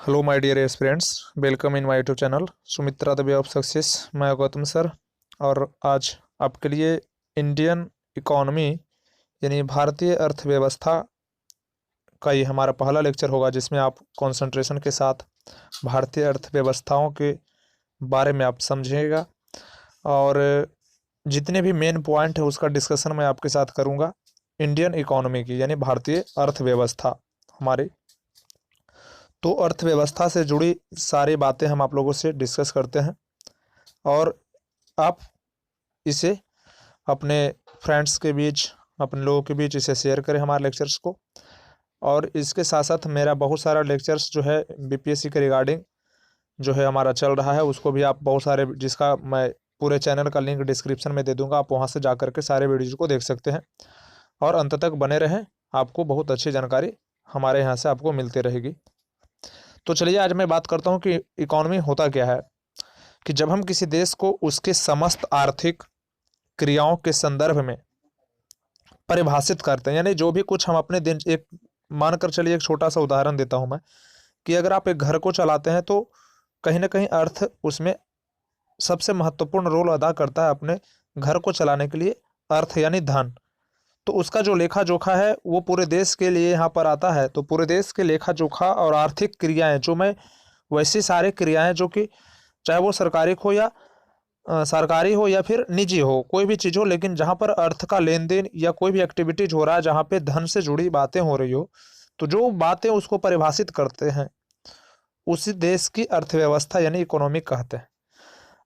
Hello my dear aspirants, welcome in my YouTube channel Sumitra the way of success. मैं Gautam sir और आज आपके लिए इंडियन इकोनॉमी यानी भारतीय अर्थव्यवस्था का ये हमारा पहला लेक्चर होगा, जिसमें आप कंसंट्रेशन के साथ भारतीय अर्थव्यवस्थाओं के बारे में आप समझिएगा और जितने भी मेन पॉइंट है उसका डिस्कशन मैं आपके साथ करूँगा। इंडियन इकोनॉमी की यानी भारतीय अर्थव्यवस्था हमारी, तो अर्थव्यवस्था से जुड़ी सारी बातें हम आप लोगों से डिस्कस करते हैं और आप इसे अपने फ्रेंड्स के बीच, अपने लोगों के बीच इसे शेयर करें हमारे लेक्चर्स को। और इसके साथ साथ मेरा बहुत सारा लेक्चर्स जो है बीपीएससी के रिगार्डिंग जो है हमारा चल रहा है, उसको भी आप बहुत सारे, जिसका मैं पूरे चैनल का लिंक डिस्क्रिप्शन में दे दूंगा, आप वहाँ से जा कर के सारे वीडियोज को देख सकते हैं और अंत तक बने रहें, आपको बहुत अच्छी जानकारी हमारे यहाँ से आपको मिलती रहेगी। तो चलिए आज मैं बात करता हूँ कि इकोनॉमी होता क्या है। कि जब हम किसी देश को उसके समस्त आर्थिक क्रियाओं के संदर्भ में परिभाषित करते हैं, यानी जो भी कुछ हम अपने दिन, एक मानकर चलिए, एक छोटा सा उदाहरण देता हूं मैं, कि अगर आप एक घर को चलाते हैं तो कहीं ना कहीं अर्थ उसमें सबसे महत्वपूर्ण रोल अदा करता है। अपने घर को चलाने के लिए अर्थ यानी धन, तो उसका जो लेखा जोखा है वो पूरे देश के लिए यहाँ पर आता है। तो पूरे देश के लेखा जोखा और आर्थिक क्रियाएं, जो मैं वैसी सारी क्रियाएं जो कि चाहे वो सरकारी हो या फिर निजी हो, कोई भी चीज़ हो, लेकिन जहाँ पर अर्थ का लेन देन या कोई भी एक्टिविटीज हो रहा है जहाँ पे धन से जुड़ी बातें हो रही हो, तो जो बातें उसको परिभाषित करते हैं उसी देश की अर्थव्यवस्था यानी इकोनॉमिक कहते हैं।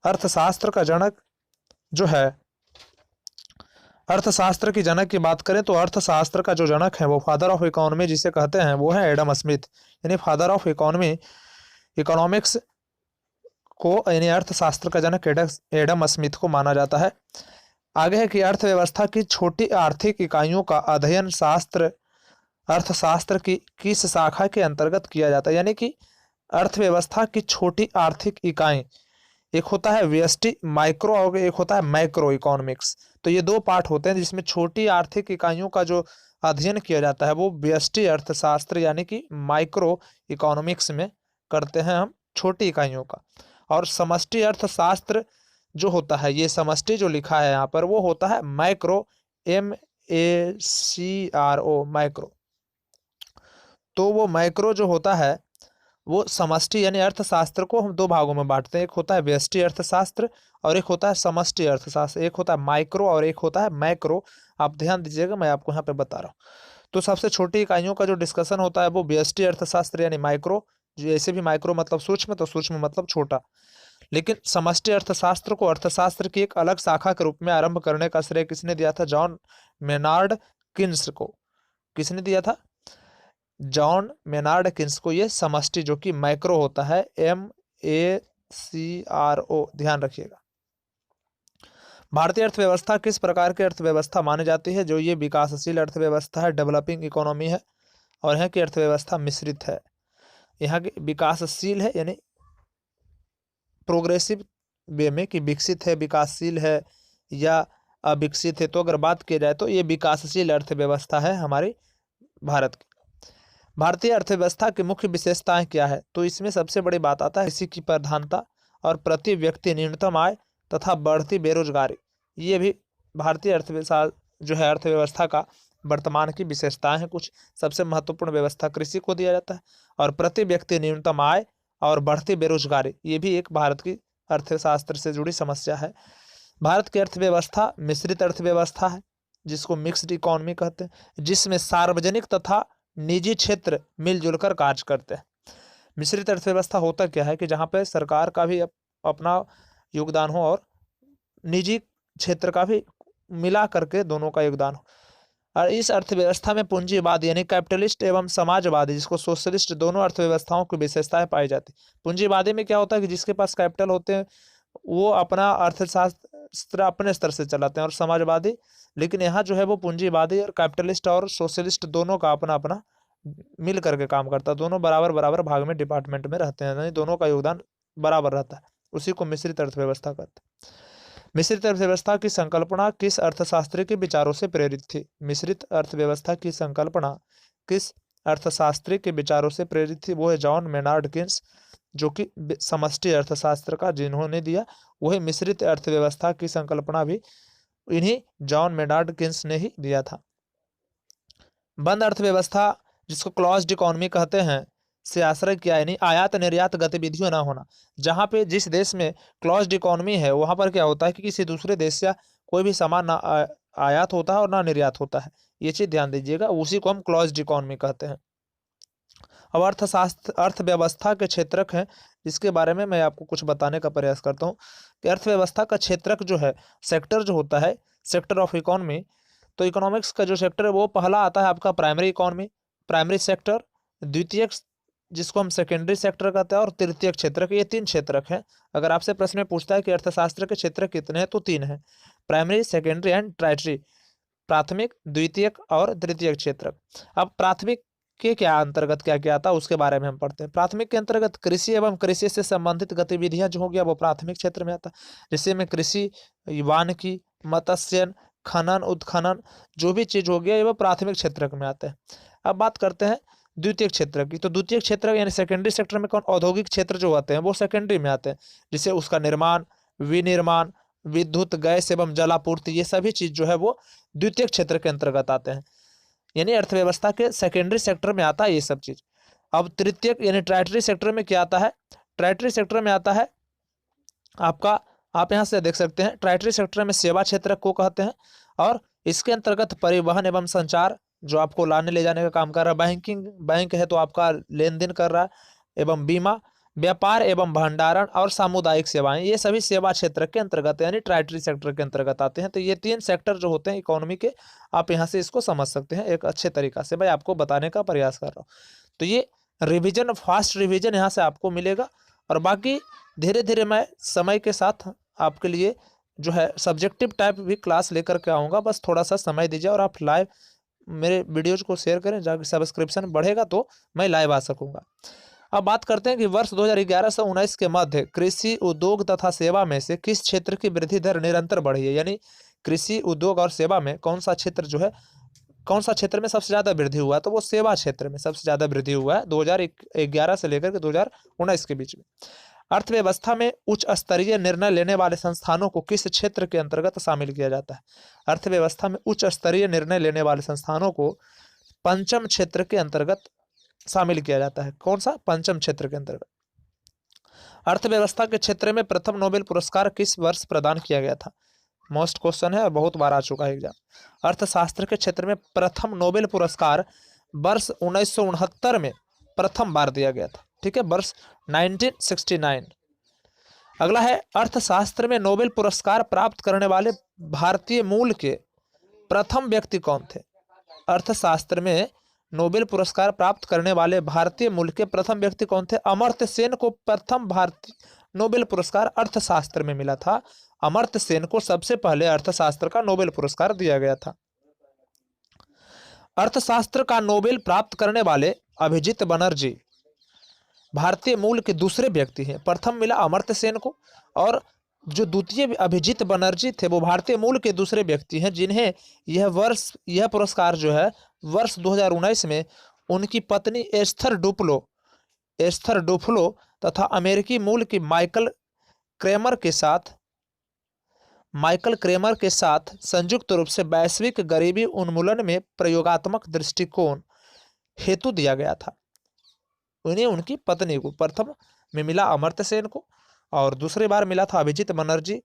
अर्थशास्त्र का जनक जो है, अर्थशास्त्र की जनक की बात करें तो अर्थशास्त्र का जो जनक है वो फादर ऑफ इकोनॉमी जिसे कहते हैं वो है एडम स्मिथ, यानी फादर ऑफ इकोनॉमी, इकोनॉमिक्स को यानी अर्थशास्त्र का जनक एडम स्मिथ को माना जाता है। आगे है कि अर्थव्यवस्था की छोटी आर्थिक इकाइयों का अध्ययन शास्त्र अर्थशास्त्र की किस शाखा के अंतर्गत किया जाता है। यानी कि अर्थव्यवस्था की छोटी आर्थिक इकाई, एक होता है व्यष्टि माइक्रो और एक होता है मैक्रो इकोनॉमिक्स। तो ये दो पार्ट होते हैं जिसमें छोटी आर्थिक इकाइयों का जो अध्ययन किया जाता है वो व्यष्टि अर्थशास्त्र यानी कि माइक्रो इकोनॉमिक्स में करते हैं हम, छोटी इकाइयों का। और समष्टि अर्थशास्त्र जो होता है, ये समष्टि जो लिखा है यहाँ पर वो होता है मैक्रो, MACRO मैक्रो। तो वो मैक्रो जो होता है वो समष्टि यानी अर्थशास्त्र को हम दो भागों में बांटते हैं, एक होता है व्यष्टि अर्थशास्त्र और एक होता है समष्टि अर्थशास्त्र, एक होता है माइक्रो और एक होता है मैक्रो। आप ध्यान दीजिएगा, मैं आपको यहाँ पे बता रहा हूँ। तो सबसे छोटी इकाइयों का जो डिस्कशन होता है वो व्यष्टि अर्थशास्त्र यानी माइक्रो, जैसे भी माइक्रो मतलब सूक्ष्म, तो सूक्ष्म मतलब छोटा। लेकिन समष्टि अर्थशास्त्र को अर्थशास्त्र की एक अलग शाखा के रूप में आरंभ करने का श्रेय किसने दिया था? जॉन मेनार्ड किन्स को। किसने दिया था? जॉन मेनार्ड किन्स को। ये समष्टि जो कि मैक्रो होता है, MACRO, ध्यान रखिएगा। भारतीय अर्थव्यवस्था किस प्रकार की अर्थव्यवस्था मानी जाती है? जो ये विकासशील अर्थव्यवस्था है, डेवलपिंग इकोनॉमी है, और यहाँ की अर्थव्यवस्था मिश्रित है। यहाँ की विकासशील है यानी प्रोग्रेसिव वे में, कि विकसित है, विकासशील है या अविकसित है। तो अगर बात की जाए तो ये विकासशील अर्थव्यवस्था है हमारी भारत की। भारतीय अर्थव्यवस्था की मुख्य विशेषताएं क्या है? तो इसमें सबसे बड़ी बात आता है कृषि की प्रधानता और प्रति व्यक्ति न्यूनतम आय तथा बढ़ती बेरोजगारी। ये भी भारतीय अर्थव्यवस्था जो है, अर्थव्यवस्था का वर्तमान की विशेषताएं हैं। कुछ सबसे महत्वपूर्ण व्यवस्था कृषि को दिया जाता है और प्रति व्यक्ति न्यूनतम आय और बढ़ती बेरोजगारी, ये भी एक भारत की अर्थशास्त्र से जुड़ी समस्या है। भारत की अर्थव्यवस्था मिश्रित अर्थव्यवस्था है जिसको मिक्स्ड इकोनॉमी कहते हैं, जिसमें सार्वजनिक तथा निजी क्षेत्र मिलजुल कर कार्य करते हैं। मिश्रित अर्थव्यवस्था होता क्या है कि जहाँ पे सरकार का भी अपना योगदान हो और निजी क्षेत्र का भी मिला करके दोनों का योगदान हो। और इस अर्थव्यवस्था में पूंजीवाद यानी कैपिटलिस्ट एवं समाजवादी, जिसको सोशलिस्ट, दोनों अर्थव्यवस्थाओं की विशेषताएं पाई जाती। पूंजीवादी में क्या होता है कि जिसके पास कैपिटल होते हैं वो अपना अर्थशास्त्र अपने स्तर से चलाते हैं, और समाजवादी, लेकिन यहाँ जो है वो पूंजीवादी और कैपिटलिस्ट और सोशलिस्ट दोनों का अपना अपना मिल करके काम करता है। दोनों बराबर बराबर भाग में डिपार्टमेंट में रहते हैं, यानी दोनों का योगदान बराबर रहता है। उसी को मिश्रित अर्थव्यवस्था कहते हैं। मिश्रित अर्थव्यवस्था की संकल्पना किस अर्थशास्त्री के विचारों से प्रेरित थी? मिश्रित अर्थव्यवस्था की संकल्पना किस अर्थशास्त्री के विचारों से प्रेरित थी वो है जॉन मेनार्ड किन्स, जो कि समष्टि अर्थशास्त्र का जिन्होंने दिया। वही मिश्रित अर्थव्यवस्था की संकल्पना भी इन्हीं जॉन मेनार्ड किन्स ने ही दिया था। बंद अर्थव्यवस्था, जिसको क्लोज्ड इकोनॉमी कहते हैं, से आश्रय किया, यानी आयात निर्यात गतिविधियों ना होना। जहाँ पे जिस देश में क्लोज्ड इकोनॉमी है वहाँ पर क्या होता है कि किसी दूसरे देश से कोई भी सामान ना आयात होता है और ना निर्यात होता है। ये चीज़ ध्यान दीजिएगा, उसी को हम क्लोज्ड इकोनॉमी कहते हैं। अब अर्थशास्त्र अर्थव्यवस्था के क्षेत्रक हैं, जिसके बारे में मैं आपको कुछ बताने का प्रयास करता हूँ कि अर्थव्यवस्था का क्षेत्रक जो है, सेक्टर जो होता है, सेक्टर ऑफ इकोनॉमी, तो इकोनॉमिक्स का जो सेक्टर है वो पहला आता है आपका प्राइमरी इकोनॉमी, प्राइमरी सेक्टर, द्वितीयक जिसको हम सेकेंडरी सेक्टर कहते हैं, और तृतीयक क्षेत्रक। ये 3 क्षेत्रक हैं। अगर आपसे प्रश्न में पूछता है कि अर्थशास्त्र के क्षेत्र कितने हैं, तो 3 हैं, प्राइमरी, सेकेंडरी एंड टर्टियरी, प्राथमिक, द्वितीयक और तृतीयक क्षेत्रक। अब प्राथमिक के क्या अंतर्गत क्या क्या आता है उसके बारे में हम पढ़ते हैं। प्राथमिक के अंतर्गत कृषि एवं कृषि से संबंधित गतिविधियां जो हो गया वो प्राथमिक क्षेत्र में आता है। जैसे में कृषि, वानिकी, मत्स्यन, खनन, उत्खनन, जो भी चीज हो गया ये वो प्राथमिक क्षेत्र में आते हैं। अब बात करते हैं द्वितीय क्षेत्र की। तो द्वितीय क्षेत्र यानी सेकेंडरी सेक्टर में कौन, औद्योगिक क्षेत्र जो आते हैं वो सेकेंडरी में आते हैं। जिसे उसका निर्माण, विनिर्माण, विद्युत, गैस एवं जलापूर्ति, ये सभी चीज जो है वो द्वितीय क्षेत्र के अंतर्गत आते हैं, यानी अर्थव्यवस्था के सेकेंडरी सेक्टर में आता है ये सब चीज। अब तृतीय यानी टर्टियरी सेक्टर में क्या आता है, टर्टियरी सेक्टर में आता है आपका, आप यहाँ से देख सकते हैं, टर्टियरी सेक्टर में सेवा क्षेत्र को कहते हैं, और इसके अंतर्गत परिवहन एवं संचार, जो आपको लाने ले जाने का काम कर रहा है, बैंकिंग, बैंक है तो आपका लेन देन कर रहा है, एवं बीमा, व्यापार एवं भंडारण और सामुदायिक सेवाएं, ये सभी सेवा क्षेत्र के अंतर्गत यानी टर्टियरी सेक्टर के अंतर्गत आते हैं। तो ये 3 सेक्टर जो होते हैं इकोनॉमी के, आप यहाँ से इसको समझ सकते हैं एक अच्छे तरीका से। मैं आपको बताने का प्रयास कर रहा हूँ। तो ये रिविजन, फास्ट रिविजन यहाँ से आपको मिलेगा, और बाकी धीरे धीरे मैं समय के साथ आपके लिए जो है सब्जेक्टिव टाइप भी क्लास लेकर के आऊँगा। बस थोड़ा सा समय दीजिए, और आप लाइव मेरे वीडियोज को शेयर करें, जहाँ सब्सक्रिप्शन बढ़ेगा तो मैं लाइव आ सकूँगा। अब बात करते हैं कि वर्ष 2011 से 19 के मध्य कृषि, उद्योग तथा सेवा में से किस क्षेत्र की वृद्धि दर निरंतर बढ़ी है, यानी कृषि, उद्योग और सेवा में कौन सा क्षेत्र जो है, कौन सा क्षेत्र में सबसे ज़्यादा वृद्धि हुआ है, तो वो सेवा क्षेत्र में सबसे ज़्यादा वृद्धि हुआ है 2011 से लेकर के 2019 के बीच में। अर्थव्यवस्था में उच्च स्तरीय निर्णय लेने वाले संस्थानों को किस क्षेत्र के अंतर्गत शामिल किया जाता है। अर्थव्यवस्था में उच्च स्तरीय निर्णय लेने वाले संस्थानों को पंचम क्षेत्र के अंतर्गत शामिल किया जाता है। कौन सा, पंचम क्षेत्र के अंतर्गत। अर्थव्यवस्था के क्षेत्र में प्रथम नोबेल पुरस्कार किस वर्ष प्रदान किया गया था। मोस्ट क्वेश्चन है और बहुत बार आ चुका है एग्जाम। अर्थशास्त्र के क्षेत्र में प्रथम नोबेल पुरस्कार वर्ष 1969 में प्रथम बार दिया गया था। ठीक है, वर्ष 1969। अगला है, अर्थशास्त्र में नोबेल पुरस्कार प्राप्त करने वाले भारतीय मूल के प्रथम व्यक्ति कौन थे। अर्थशास्त्र में नोबेल पुरस्कार प्राप्त करने वाले भारतीय मूल के प्रथम व्यक्ति कौन थे। अमर्त्य सेन को प्रथम भारतीय नोबेल पुरस्कार अर्थशास्त्र में मिला था। अमर्त्य सेन को सबसे पहले अर्थशास्त्र का नोबेल पुरस्कार दिया गया था। अर्थशास्त्र का नोबेल प्राप्त करने वाले अभिजीत बनर्जी भारतीय मूल के दूसरे व्यक्ति हैं। प्रथम मिला अमर्त्य सेन को, और जो द्वितीय अभिजीत बनर्जी थे वो भारतीय मूल के दूसरे व्यक्ति हैं, जिन्हें यह पुरस्कार जो है वर्ष 2019 में उनकी पत्नी एस्थर डुफ्लो तथा अमेरिकी मूल की माइकल क्रेमर के साथ संयुक्त रूप से वैश्विक गरीबी उन्मूलन में प्रयोगात्मक दृष्टिकोण हेतु दिया गया था। उन्हें उनकी पत्नी को प्रथम में मिला अमर्त्य सेन को, और दूसरी बार मिला था अभिजीत बनर्जी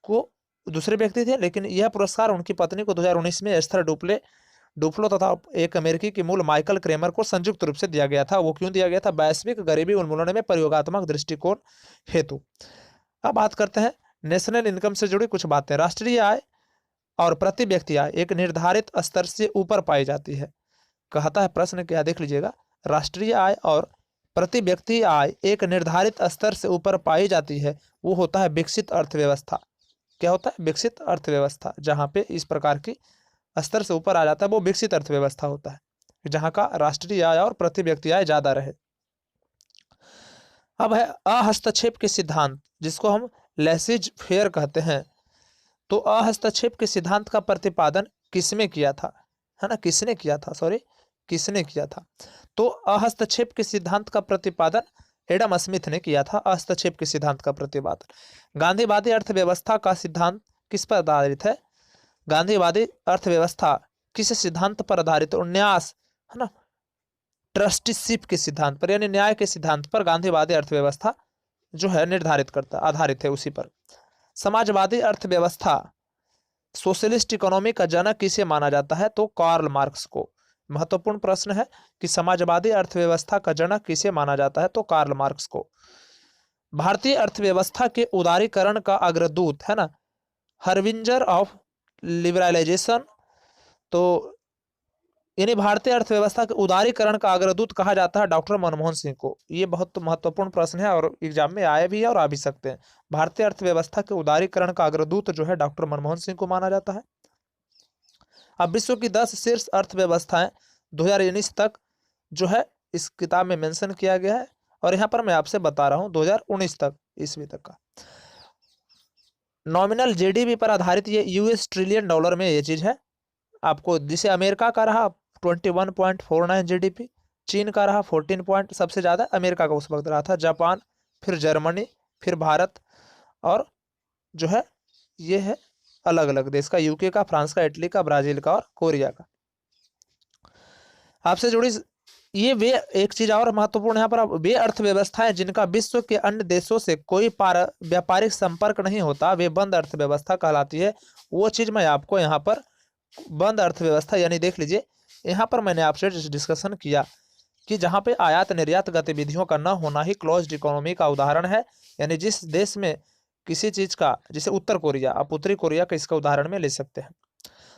को, दूसरे व्यक्ति थे, लेकिन यह पुरस्कार उनकी पत्नी को 2019 में एस्थर डुफ्लो तथा एक अमेरिकी की मूल माइकल क्रेमर को संयुक्त रूप से दिया गया था। वो क्यों दिया गया था, वैश्विक गरीबी उन्मूलन में प्रयोगात्मक दृष्टिकोण हेतु। अब बात करते हैं नेशनल इनकम से जुड़ी कुछ बातें। राष्ट्रीय आय और प्रति व्यक्ति आय एक निर्धारित स्तर से ऊपर पाई जाती है। कहता है प्रश्न क्या, देख लीजिएगा, राष्ट्रीय आय और प्रति व्यक्ति आय एक निर्धारित स्तर से ऊपर पाई जाती है, वो होता है विकसित अर्थव्यवस्था। क्या होता है, विकसित अर्थव्यवस्था। जहाँ पे इस प्रकार की स्तर से ऊपर आ जाता है वो विकसित अर्थव्यवस्था होता है, जहाँ का राष्ट्रीय आय और प्रति व्यक्ति आय ज्यादा रहे। अब है अहस्तक्षेप के सिद्धांत, जिसको हम लेसिज फेयर कहते हैं। तो अहस्तक्षेप के सिद्धांत का प्रतिपादन किसने किया था, है ना, किसने किया था, सॉरी, किसने किया था? तो हस्तक्षेप के सिद्धांत का प्रतिपादन एडम स्मिथ ने किया था। हस्तक्षेप के सिद्धांत का प्रतिपादन। गांधीवादी अर्थव्यवस्था का सिद्धांत किस पर आधारित है? गांधीवादी अर्थव्यवस्था किस सिद्धांत पर आधारित है? न्यास, है ना, ट्रस्टीशिप के सिद्धांत पर, यानी न्याय के सिद्धांत पर गांधीवादी अर्थव्यवस्था जो है निर्धारित करता, आधारित है उसी पर। समाजवादी अर्थव्यवस्था, सोशलिस्ट इकोनॉमी का जनक किसे माना जाता है? तो कार्ल मार्क्स को। महत्वपूर्ण प्रश्न है कि समाजवादी अर्थव्यवस्था का जनक किसे माना जाता है? तो कार्ल मार्क्स को। भारतीय अर्थव्यवस्था के उदारीकरण का अग्रदूत, है ना, हरविंजर ऑफ लिबरलाइजेशन, तो यानी भारतीय अर्थव्यवस्था के उदारीकरण का अग्रदूत कहा जाता है डॉक्टर मनमोहन सिंह को। ये बहुत महत्वपूर्ण प्रश्न है और एग्जाम में आए भी है और आ भी सकते हैं। भारतीय अर्थव्यवस्था के उदारीकरण का अग्रदूत जो है डॉक्टर मनमोहन सिंह को माना जाता है। अब विश्व की 10 शीर्ष अर्थव्यवस्थाएं 2019 तक जो है इस किताब में मेंशन किया गया है, और यहाँ पर मैं आपसे बता रहा हूँ 2019 तक, ईस्वी तक का। नॉमिनल जीडीपी पर आधारित ये यूएस ट्रिलियन डॉलर में ये चीज है आपको, जिसे अमेरिका का रहा 21.49 जीडीपी, चीन का रहा 14 पॉइंट, सबसे ज़्यादा अमेरिका का उस वक्त रहा था, जापान, फिर जर्मनी, फिर भारत, और जो है ये है अलग अलग देश का, यूके का, फ्रांस का, इटली का, ब्राजील का और कोरिया का। आपसे जुड़ी ये वे एक चीज और महत्वपूर्ण यहाँ पर, वे अर्थव्यवस्थाएं जिनका विश्व के अन्य देशों से कोई व्यापारिक संपर्क नहीं होता, वे बंद अर्थव्यवस्था कहलाती है। वो चीज मैं आपको यहाँ पर बंद अर्थव्यवस्था, यानी देख लीजिए यहाँ पर मैंने आपसे डिस्कशन किया कि जहाँ पे आयात निर्यात गतिविधियों का न होना ही क्लोज्ड इकोनॉमी का उदाहरण है। यानी जिस देश में किसी चीज का, जैसे उत्तर कोरिया, आप उत्तरी कोरिया का इसका उदाहरण में ले सकते हैं।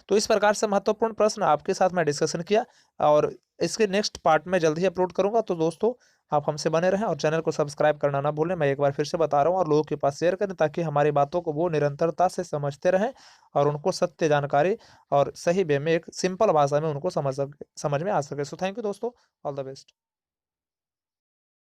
तो इस प्रकार से महत्वपूर्ण प्रश्न आपके साथ मैं डिस्कशन किया, और इसके नेक्स्ट पार्ट में जल्द ही अपलोड करूंगा। तो दोस्तों आप हमसे बने रहें और चैनल को सब्सक्राइब करना ना भूलें। मैं एक बार फिर से बता रहा हूं, और लोगों के पास शेयर करें ताकि हमारी बातों को वो निरंतरता से समझते रहें और उनको सत्य जानकारी और सही वे में एक सिंपल भाषा में उनको समझ में आ सके। सो थैंक यू दोस्तों, ऑल द बेस्ट।